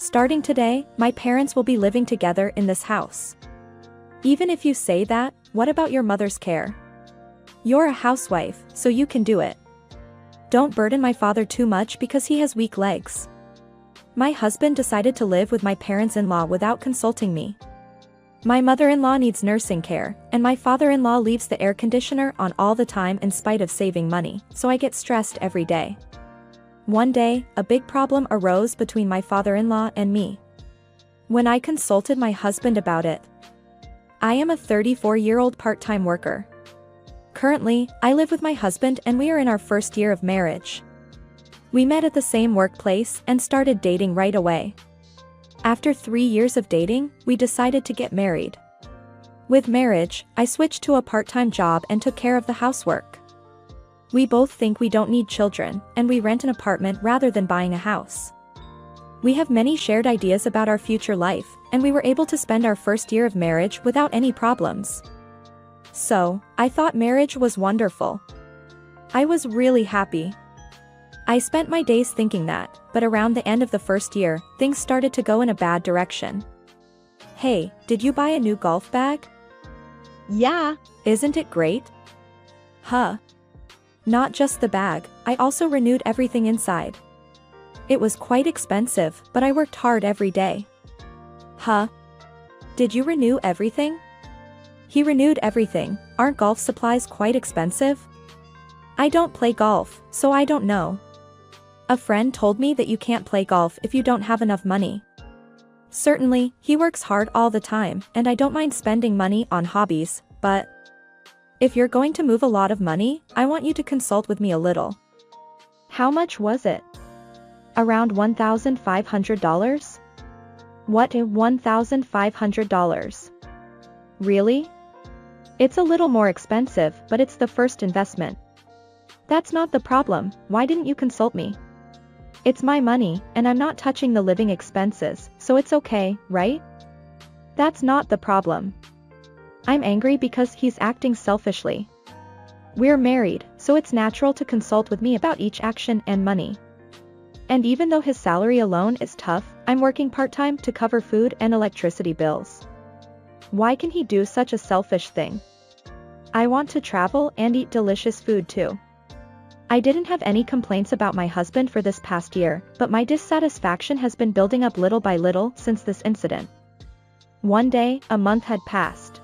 Starting today, my parents will be living together in this house. Even if you say that, what about your mother's care? You're a housewife, so you can do it. Don't burden my father too much because he has weak legs. My husband decided to live with my parents-in-law without consulting me. My mother-in-law needs nursing care, and my father-in-law leaves the air conditioner on all the time in spite of saving money, so I get stressed every day. One day, a big problem arose between my father-in-law and me. When I consulted my husband about it, I am a 34-year-old part-time worker. Currently, I live with my husband and we are in our first year of marriage. We met at the same workplace and started dating right away. After 3 years of dating, we decided to get married. With marriage, I switched to a part-time job and took care of the housework. We both think we don't need children, and we rent an apartment rather than buying a house. We have many shared ideas about our future life, and we were able to spend our first year of marriage without any problems. So, I thought marriage was wonderful. I was really happy. I spent my days thinking that, but around the end of the first year, things started to go in a bad direction. Hey, did you buy a new golf bag? Yeah. Isn't it great? Huh. Not just the bag, I also renewed everything inside. It was quite expensive, but I worked hard every day. Huh? Did you renew everything? He renewed everything. Aren't golf supplies quite expensive? I don't play golf, so I don't know. A friend told me that you can't play golf if you don't have enough money. Certainly, he works hard all the time, and I don't mind spending money on hobbies, but if you're going to move a lot of money, I want you to consult with me a little. How much was it? Around $1,500? What, $1,500? Really? It's a little more expensive, but it's the first investment. That's not the problem. Why didn't you consult me? It's my money, and I'm not touching the living expenses, so it's okay, right? That's not the problem. I'm angry because he's acting selfishly. We're married, so it's natural to consult with me about each action and money. And even though his salary alone is tough, I'm working part-time to cover food and electricity bills. Why can he do such a selfish thing? I want to travel and eat delicious food too. I didn't have any complaints about my husband for this past year, but my dissatisfaction has been building up little by little since this incident. One day, a month had passed.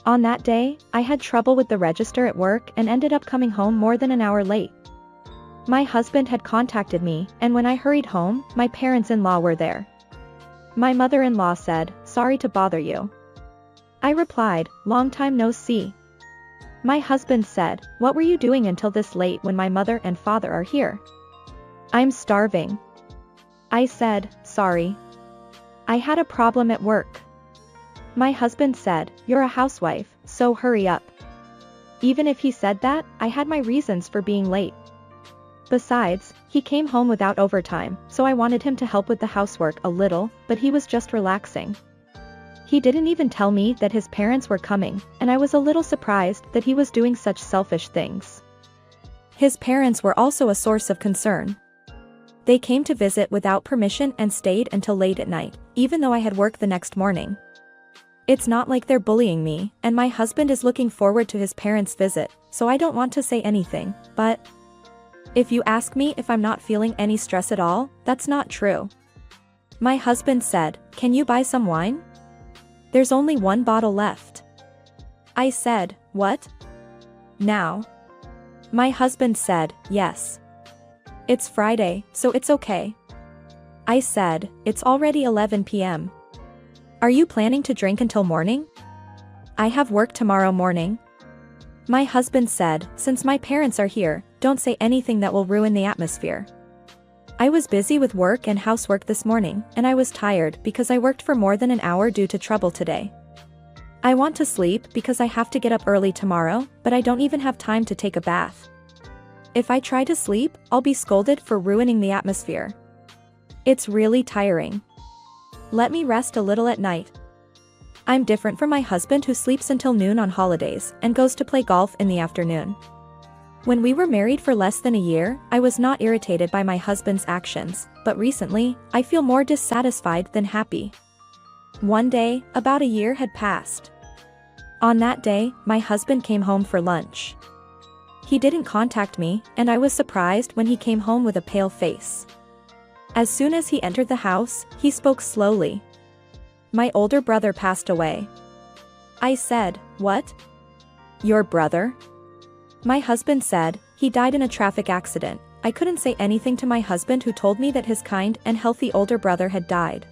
On that day, I had trouble with the register at work and ended up coming home more than an hour late. My husband had contacted me, and when I hurried home, my parents-in-law were there. My mother-in-law said, "Sorry to bother you." I replied, "Long time no see." My husband said, "What were you doing until this late when my mother and father are here?" "I'm starving." I said, "Sorry. I had a problem at work." My husband said, "You're a housewife, so hurry up." Even if he said that, I had my reasons for being late. Besides, he came home without overtime, so I wanted him to help with the housework a little, but he was just relaxing. He didn't even tell me that his parents were coming, and I was a little surprised that he was doing such selfish things. His parents were also a source of concern. They came to visit without permission and stayed until late at night, even though I had work the next morning. It's not like they're bullying me, and my husband is looking forward to his parents' visit, so I don't want to say anything, but if you ask me if I'm not feeling any stress at all, that's not true. My husband said, "Can you buy some wine? There's only one bottle left." I said, "What? Now?" My husband said, "Yes. It's Friday, so it's okay." I said, "It's already 11 p.m. Are you planning to drink until morning?" "I have work tomorrow morning." My husband said, "Since my parents are here, don't say anything that will ruin the atmosphere." I was busy with work and housework this morning, and I was tired because I worked for more than an hour due to trouble today. I want to sleep because I have to get up early tomorrow, but I don't even have time to take a bath. If I try to sleep, I'll be scolded for ruining the atmosphere. It's really tiring. Let me rest a little at night. I'm different from my husband who sleeps until noon on holidays and goes to play golf in the afternoon. When we were married for less than a year, I was not irritated by my husband's actions, but recently, I feel more dissatisfied than happy. One day, about a year had passed. On that day, my husband came home for lunch. He didn't contact me, and I was surprised when he came home with a pale face. As soon as he entered the house, he spoke slowly. "My older brother passed away." I said, "What? Your brother?" My husband said, "He died in a traffic accident." I couldn't say anything to my husband, who told me that his kind and healthy older brother had died.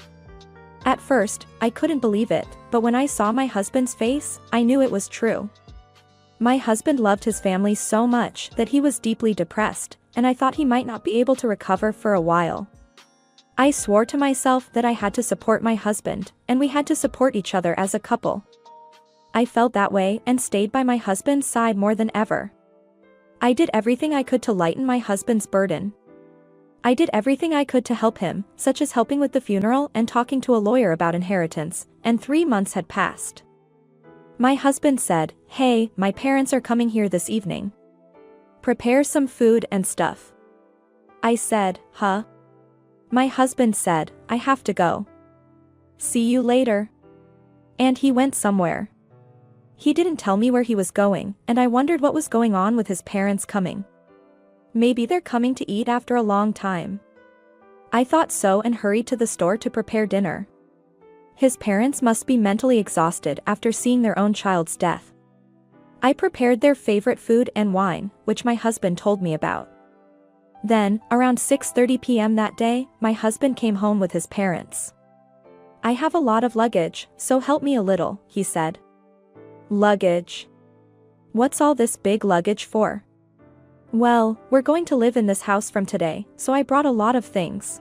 At first, I couldn't believe it, but when I saw my husband's face, I knew it was true. My husband loved his family so much that he was deeply depressed, and I thought he might not be able to recover for a while. I swore to myself that I had to support my husband, and we had to support each other as a couple. I felt that way and stayed by my husband's side more than ever. I did everything I could to lighten my husband's burden. I did everything I could to help him, such as helping with the funeral and talking to a lawyer about inheritance, and 3 months had passed. My husband said, "Hey, my parents are coming here this evening. Prepare some food and stuff." I said, "Huh?" My husband said, "I have to go. See you later." And he went somewhere. He didn't tell me where he was going, and I wondered what was going on with his parents coming. Maybe they're coming to eat after a long time. I thought so and hurried to the store to prepare dinner. His parents must be mentally exhausted after seeing their own child's death. I prepared their favorite food and wine, which my husband told me about. Then, around 6:30 p.m. that day, my husband came home with his parents. "I have a lot of luggage, so help me a little," he said. "Luggage? What's all this big luggage for?" "Well, we're going to live in this house from today, so I brought a lot of things.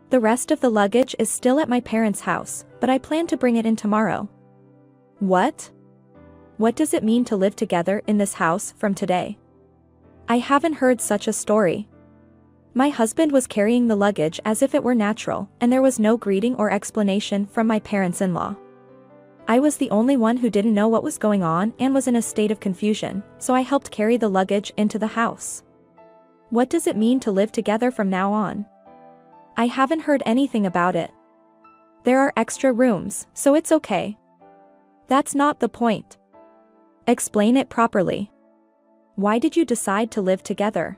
The rest of the luggage is still at my parents' house, but I plan to bring it in tomorrow." "What? What does it mean to live together in this house from today? I haven't heard such a story." My husband was carrying the luggage as if it were natural, and there was no greeting or explanation from my parents-in-law. I was the only one who didn't know what was going on and was in a state of confusion, so I helped carry the luggage into the house. "What does it mean to live together from now on? I haven't heard anything about it. There are extra rooms, so it's okay." "That's not the point. Explain it properly. Why did you decide to live together?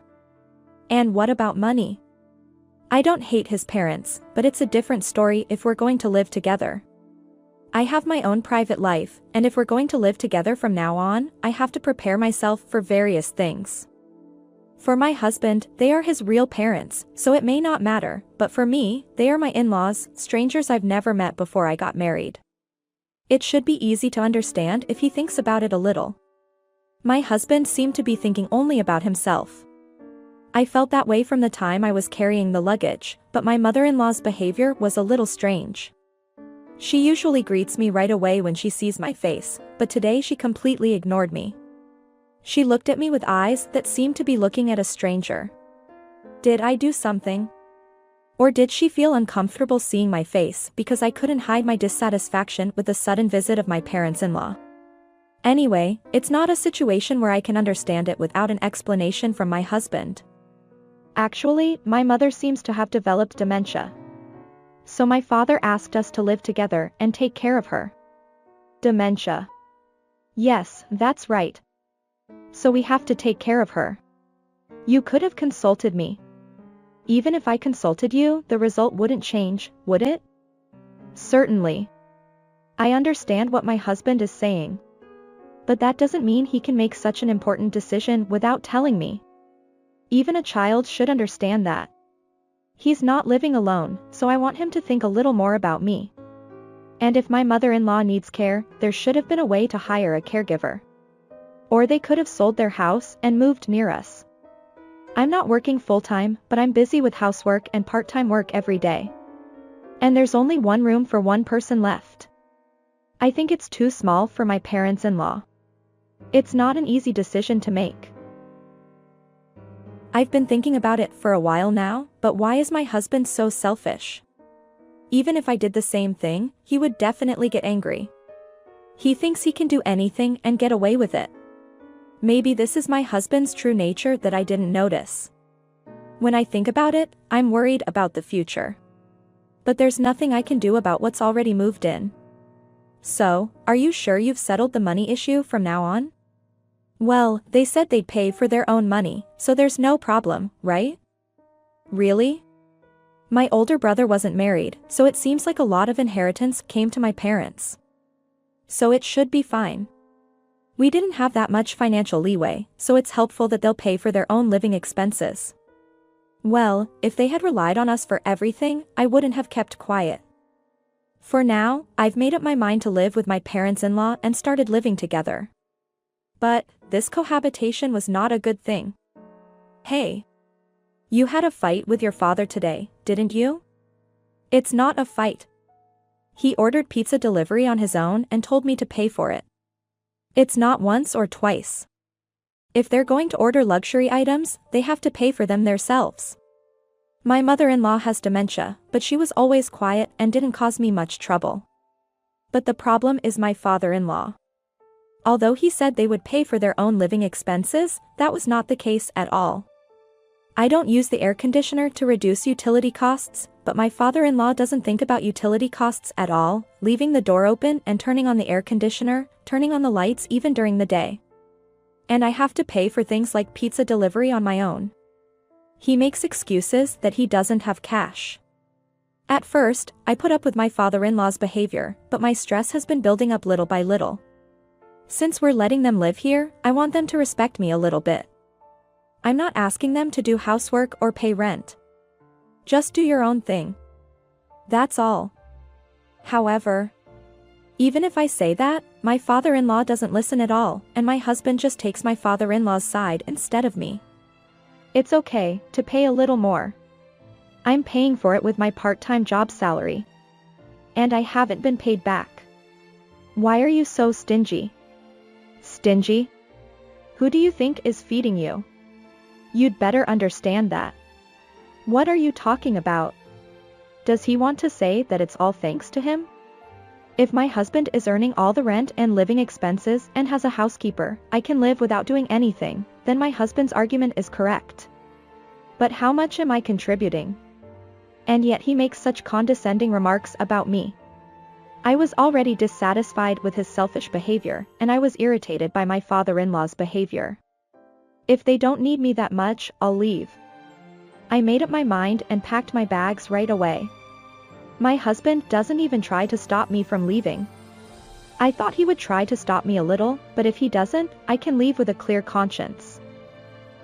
And what about money?" "I don't hate his parents, but it's a different story if we're going to live together. I have my own private life, and if we're going to live together from now on, I have to prepare myself for various things. For my husband, they are his real parents, so it may not matter, but for me, they are my in-laws, strangers I've never met before I got married. It should be easy to understand if he thinks about it a little." My husband seemed to be thinking only about himself. I felt that way from the time I was carrying the luggage, but my mother-in-law's behavior was a little strange. She usually greets me right away when she sees my face, but today she completely ignored me. She looked at me with eyes that seemed to be looking at a stranger. Did I do something? Or did she feel uncomfortable seeing my face because I couldn't hide my dissatisfaction with the sudden visit of my parents-in-law? Anyway, it's not a situation where I can understand it without an explanation from my husband. Actually, my mother seems to have developed dementia. So my father asked us to live together and take care of her. Dementia. Yes, that's right. So we have to take care of her. You could have consulted me. Even if I consulted you, the result wouldn't change, would it? Certainly. I understand what my husband is saying. But that doesn't mean he can make such an important decision without telling me. Even a child should understand that. He's not living alone, so I want him to think a little more about me. And if my mother-in-law needs care, there should have been a way to hire a caregiver. Or they could have sold their house and moved near us. I'm not working full-time, but I'm busy with housework and part-time work every day. And there's only one room for one person left. I think it's too small for my parents-in-law. It's not an easy decision to make. I've been thinking about it for a while now, but why is my husband so selfish? Even if I did the same thing, he would definitely get angry. He thinks he can do anything and get away with it. Maybe this is my husband's true nature that I didn't notice. When I think about it, I'm worried about the future. But there's nothing I can do about what's already moved in. So, are you sure you've settled the money issue from now on? Well, they said they'd pay for their own money, so there's no problem, right? Really? My older brother wasn't married, so it seems like a lot of inheritance came to my parents. So it should be fine. We didn't have that much financial leeway, so it's helpful that they'll pay for their own living expenses. Well, if they had relied on us for everything, I wouldn't have kept quiet. For now, I've made up my mind to live with my parents-in-law and started living together. But, this cohabitation was not a good thing. Hey. You had a fight with your father today, didn't you? It's not a fight. He ordered pizza delivery on his own and told me to pay for it. It's not once or twice. If they're going to order luxury items, they have to pay for them themselves. My mother-in-law has dementia, but she was always quiet and didn't cause me much trouble. But the problem is my father-in-law. Although he said they would pay for their own living expenses, that was not the case at all. I don't use the air conditioner to reduce utility costs, but my father-in-law doesn't think about utility costs at all, leaving the door open and turning on the air conditioner, turning on the lights even during the day. And I have to pay for things like pizza delivery on my own. He makes excuses that he doesn't have cash. At first, I put up with my father-in-law's behavior, but my stress has been building up little by little. Since we're letting them live here, I want them to respect me a little bit. I'm not asking them to do housework or pay rent. Just do your own thing. That's all. However, even if I say that, my father-in-law doesn't listen at all, and my husband just takes my father-in-law's side instead of me. It's okay to pay a little more. I'm paying for it with my part-time job salary. And I haven't been paid back. Why are you so stingy? Stingy? Who do you think is feeding you? You'd better understand that. What are you talking about? Does he want to say that it's all thanks to him? If my husband is earning all the rent and living expenses and has a housekeeper, I can live without doing anything, then my husband's argument is correct. But how much am I contributing? And yet he makes such condescending remarks about me. I was already dissatisfied with his selfish behavior, and I was irritated by my father-in-law's behavior. If they don't need me that much, I'll leave. I made up my mind and packed my bags right away. My husband doesn't even try to stop me from leaving. I thought he would try to stop me a little, but if he doesn't, I can leave with a clear conscience.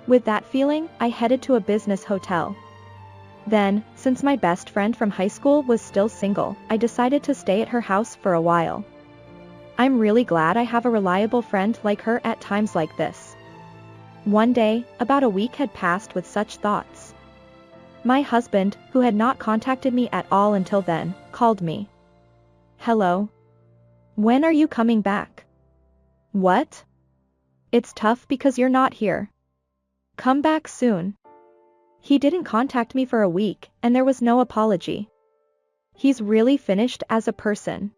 With that feeling, I headed to a business hotel. Then, since my best friend from high school was still single, I decided to stay at her house for a while. I'm really glad I have a reliable friend like her at times like this. One day, about a week had passed with such thoughts. My husband, who had not contacted me at all until then, called me. Hello? When are you coming back? What? It's tough because you're not here. Come back soon. He didn't contact me for a week, and there was no apology. He's really finished as a person.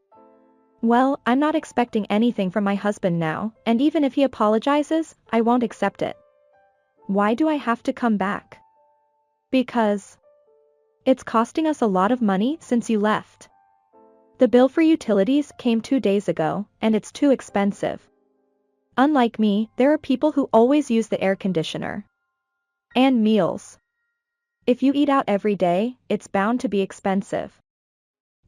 Well, I'm not expecting anything from my husband now, and even if he apologizes, I won't accept it. Why do I have to come back? Because it's costing us a lot of money since you left. The bill for utilities came 2 days ago, and it's too expensive. Unlike me, there are people who always use the air conditioner. And meals. If you eat out every day, it's bound to be expensive.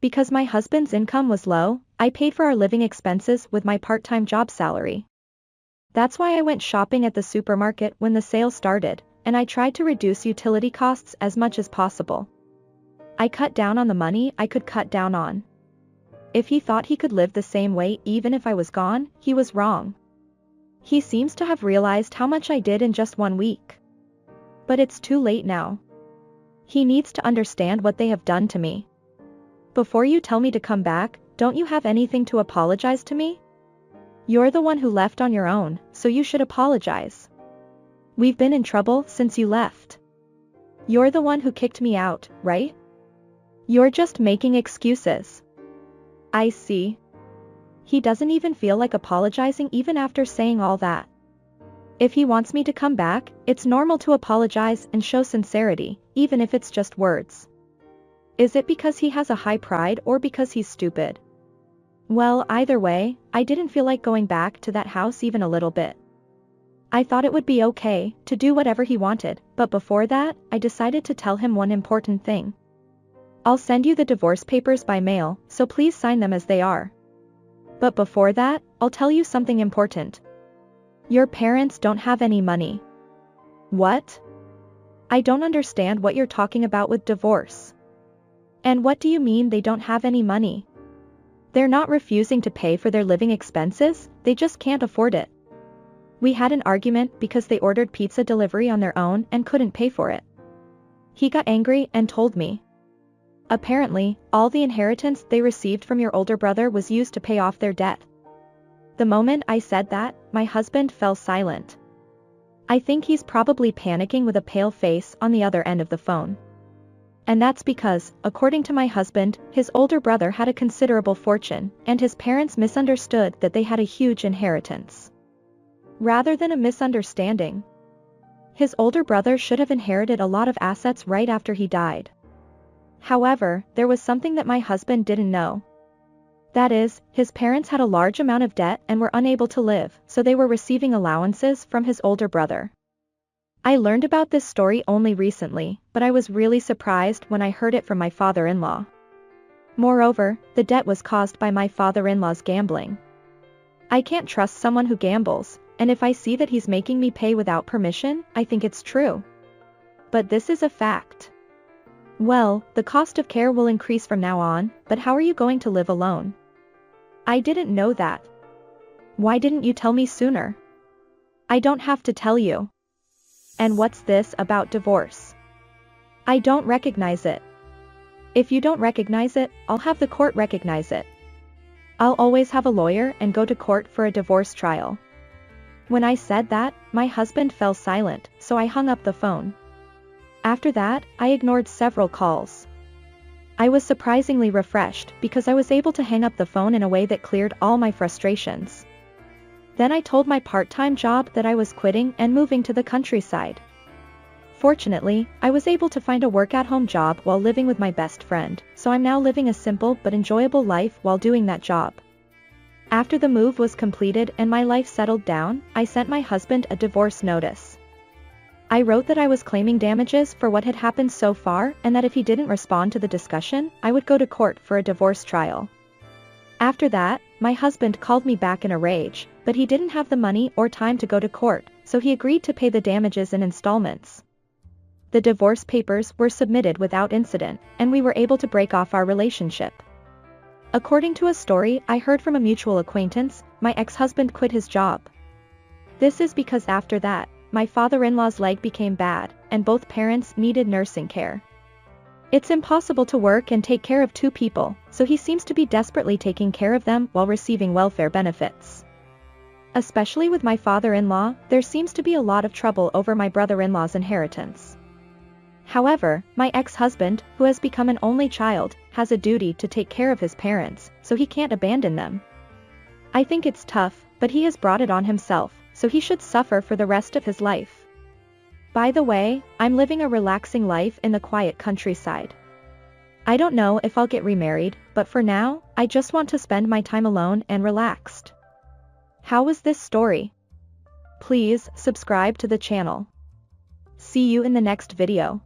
Because my husband's income was low, I paid for our living expenses with my part-time job salary. That's why I went shopping at the supermarket when the sale started, and I tried to reduce utility costs as much as possible. I cut down on the money I could cut down on. If he thought he could live the same way even if I was gone, he was wrong. He seems to have realized how much I did in just 1 week. But it's too late now. He needs to understand what they have done to me. Before you tell me to come back, don't you have anything to apologize to me? You're the one who left on your own, so you should apologize. We've been in trouble since you left. You're the one who kicked me out, right? You're just making excuses. I see. He doesn't even feel like apologizing even after saying all that. If he wants me to come back, it's normal to apologize and show sincerity, even if it's just words. Is it because he has a high pride or because he's stupid? Well, either way, I didn't feel like going back to that house even a little bit. I thought it would be okay to do whatever he wanted, but before that, I decided to tell him one important thing. I'll send you the divorce papers by mail, so please sign them as they are. But before that, I'll tell you something important. Your parents don't have any money. What? I don't understand what you're talking about with divorce. And what do you mean they don't have any money? They're not refusing to pay for their living expenses, they just can't afford it. We had an argument because they ordered pizza delivery on their own and couldn't pay for it. He got angry and told me. Apparently, all the inheritance they received from your older brother was used to pay off their debt. The moment I said that, my husband fell silent. I think he's probably panicking with a pale face on the other end of the phone. And that's because, according to my husband, his older brother had a considerable fortune, and his parents misunderstood that they had a huge inheritance. Rather than a misunderstanding, his older brother should have inherited a lot of assets right after he died. However, there was something that my husband didn't know. That is, his parents had a large amount of debt and were unable to live, so they were receiving allowances from his older brother. I learned about this story only recently, but I was really surprised when I heard it from my father-in-law. Moreover, the debt was caused by my father-in-law's gambling. I can't trust someone who gambles, and if I see that he's making me pay without permission, I think it's true. But this is a fact. Well, the cost of care will increase from now on, but how are you going to live alone? I didn't know that. Why didn't you tell me sooner? I don't have to tell you. And what's this about divorce? I don't recognize it. If you don't recognize it, I'll have the court recognize it. I'll always have a lawyer and go to court for a divorce trial. When I said that, my husband fell silent, so I hung up the phone. After that, I ignored several calls. I was surprisingly refreshed because I was able to hang up the phone in a way that cleared all my frustrations. Then I told my part-time job that I was quitting and moving to the countryside. Fortunately, I was able to find a work-at-home job while living with my best friend, so I'm now living a simple but enjoyable life while doing that job. After the move was completed and my life settled down, I sent my husband a divorce notice. I wrote that I was claiming damages for what had happened so far and that if he didn't respond to the discussion, I would go to court for a divorce trial. After that, my husband called me back in a rage, but he didn't have the money or time to go to court, so he agreed to pay the damages in installments. The divorce papers were submitted without incident, and we were able to break off our relationship. According to a story I heard from a mutual acquaintance, my ex-husband quit his job. This is because after that, my father-in-law's leg became bad, and both parents needed nursing care. It's impossible to work and take care of two people, so he seems to be desperately taking care of them while receiving welfare benefits. Especially with my father-in-law, there seems to be a lot of trouble over my brother-in-law's inheritance. However, my ex-husband, who has become an only child, has a duty to take care of his parents, so he can't abandon them. I think it's tough, but he has brought it on himself, so he should suffer for the rest of his life. By the way, I'm living a relaxing life in the quiet countryside. I don't know if I'll get remarried, but for now, I just want to spend my time alone and relaxed. How was this story? Please subscribe to the channel. See you in the next video.